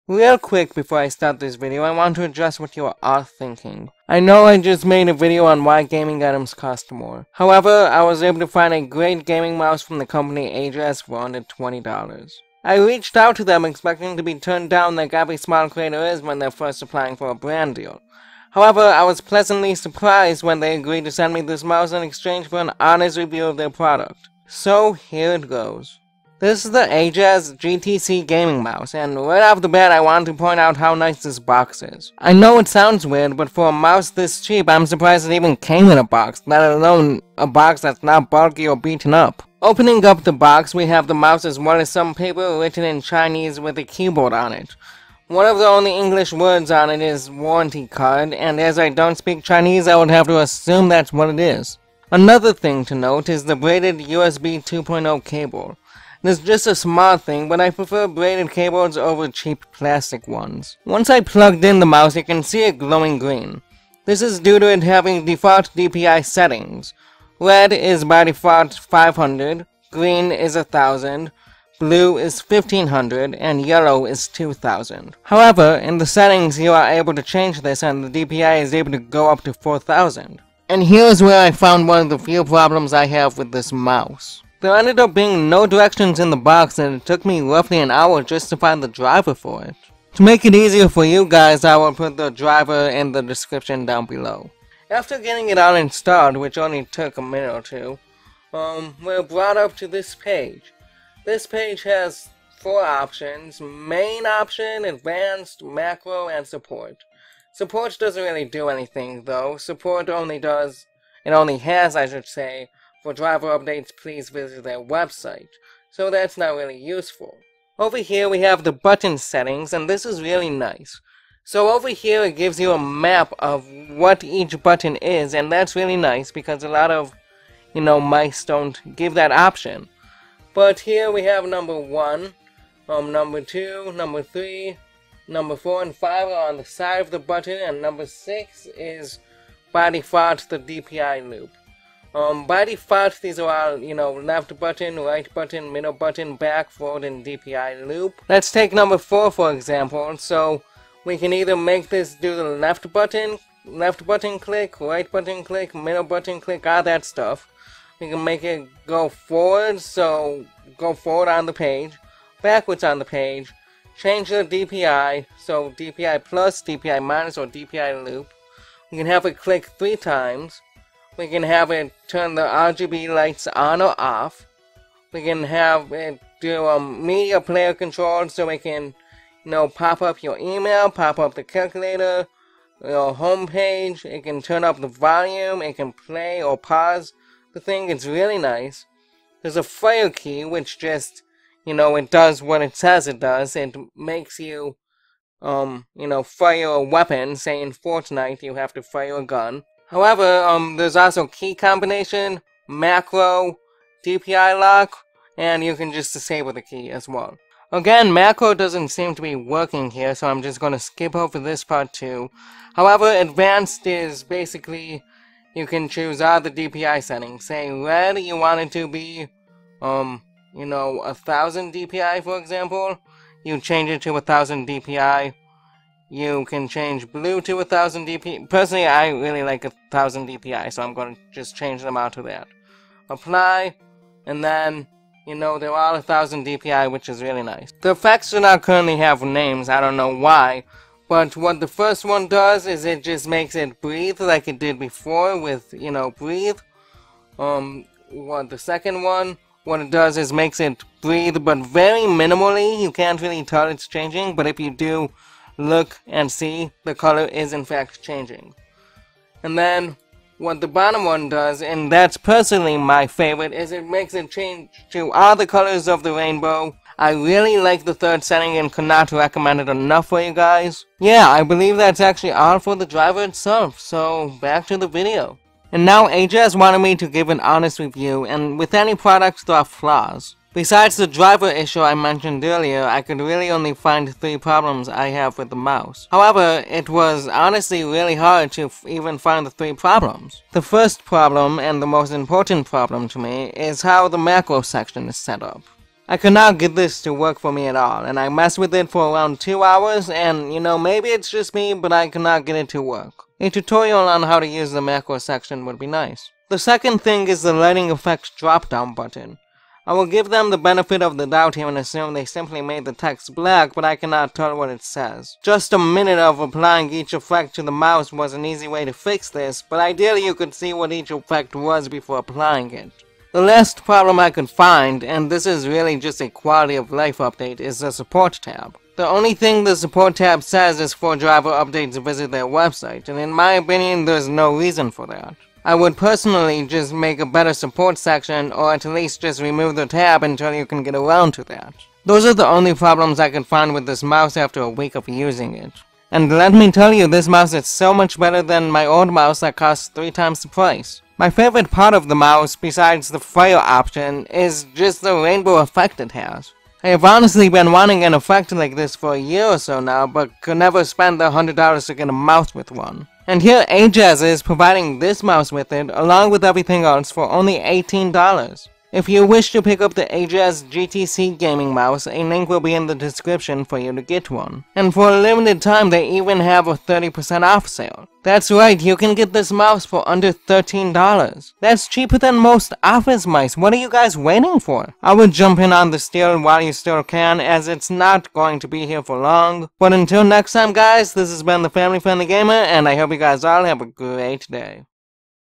Real quick before I start this video, I want to address what you are thinking. I know I just made a video on why gaming items cost more. However, I was able to find a great gaming mouse from the company Ajazz for under $20. I reached out to them expecting to be turned down like every small creator is when they're first applying for a brand deal. However, I was pleasantly surprised when they agreed to send me this mouse in exchange for an honest review of their product. So here it goes. This is the Ajazz GTC gaming mouse, and right off the bat I want to point out how nice this box is. I know it sounds weird, but for a mouse this cheap, I'm surprised it even came in a box, let alone a box that's not bulky or beaten up. Opening up the box, we have the mouse as well as some paper written in Chinese with a keyboard on it. One of the only English words on it is warranty card, and as I don't speak Chinese, I would have to assume that's what it is. Another thing to note is the braided USB 2.0 cable. It's just a small thing, but I prefer braided cables over cheap plastic ones. Once I plugged in the mouse, you can see it glowing green. This is due to it having default DPI settings. Red is by default 500, green is 1000, blue is 1500, and yellow is 2000. However, in the settings you are able to change this and the DPI is able to go up to 4000. And here's where I found one of the few problems I have with this mouse. There ended up being no directions in the box, and it took me roughly an hour just to find the driver for it. To make it easier for you guys, I will put the driver in the description down below. After getting it all installed, which only took a minute or two, we're brought up to this page. This page has 4 options: main option, advanced, macro, and support. Support doesn't really do anything though. Support only has, I should say, for driver updates, please visit their website, so that's not really useful. Over here we have the button settings, and this is really nice. So over here it gives you a map of what each button is, and that's really nice because a lot of, mice don't give that option. But here we have number 1, number 2, number 3, number 4 and 5 are on the side of the button, and number 6 is by default the DPI loop. By default, these are all, left button, right button, middle button, back, forward, and DPI loop. Let's take number 4 for example. So we can either make this do the left button click, right button click, middle button click, all that stuff. We can make it go forward, so go forward on the page, backwards on the page, change the DPI, so DPI plus, DPI minus, or DPI loop. We can have it click 3 times. We can have it turn the RGB lights on or off. We can have it do media player control, so we can, pop up your email, pop up the calculator, your home page. It can turn up the volume. It can play or pause the thing. It's really nice. There's a fire key, which just, it does what it says it does. It makes you, fire a weapon. Say in Fortnite, you have to fire a gun. However, there's also key combination, macro, DPI lock, and you can just disable the key as well. Again, macro doesn't seem to be working here, so I'm just going to skip over this part too. However, advanced is basically, you can choose all the DPI settings. Say red, you want it to be, 1000 DPI for example. You change it to 1000 DPI. You can change blue to 1000 DPI. Personally, I really like 1000 DPI, so I'm going to just change them out to that. Apply, and then, they're all 1000 DPI, which is really nice. The effects do not currently have names, I don't know why, but what the first one does is it just makes it breathe like it did before with, breathe. What the second one, what it does is makes it breathe, but very minimally. You can't really tell it's changing, but if you do look and see, the color is in fact changing. And then what the bottom one does, and that's personally my favorite, is it makes it change to all the colors of the rainbow. I really like the third setting and could not recommend it enough for you guys. Yeah, I believe that's actually all for the driver itself, so back to the video. And now Ajazz wanted me to give an honest review, and with any products there are flaws. Besides the driver issue I mentioned earlier, I could really only find 3 problems I have with the mouse. However, it was honestly really hard to even find the 3 problems. The first problem, and the most important problem to me, is how the macro section is set up. I could not get this to work for me at all, and I messed with it for around 2 hours, and maybe it's just me, but I could not get it to work. A tutorial on how to use the macro section would be nice. The second thing is the lighting effect drop-down button. I will give them the benefit of the doubt here and assume they simply made the text black, but I cannot tell what it says. Just a minute of applying each effect to the mouse was an easy way to fix this, but ideally you could see what each effect was before applying it. The last problem I could find, and this is really just a quality of life update, is the support tab. The only thing the support tab says is for driver updates to visit their website, and in my opinion there's no reason for that. I would personally just make a better support section, or at least just remove the tab until you can get around to that. Those are the only problems I could find with this mouse after a week of using it. And let me tell you, this mouse is so much better than my old mouse that costs 3 times the price. My favorite part of the mouse, besides the fire option, is just the rainbow effect it has. I have honestly been wanting an effect like this for a year or so now, but could never spend the $100 to get a mouse with one. And here Ajazz is providing this mouse with it, along with everything else, for only $18. If you wish to pick up the Ajazz GTC gaming mouse, a link will be in the description for you to get one. And for a limited time, they even have a 30% off sale. That's right, you can get this mouse for under $13. That's cheaper than most office mice. What are you guys waiting for? I would jump in on the steal while you still can, as it's not going to be here for long. But until next time, guys, this has been the Family Friendly Gamer, and I hope you guys all have a great day.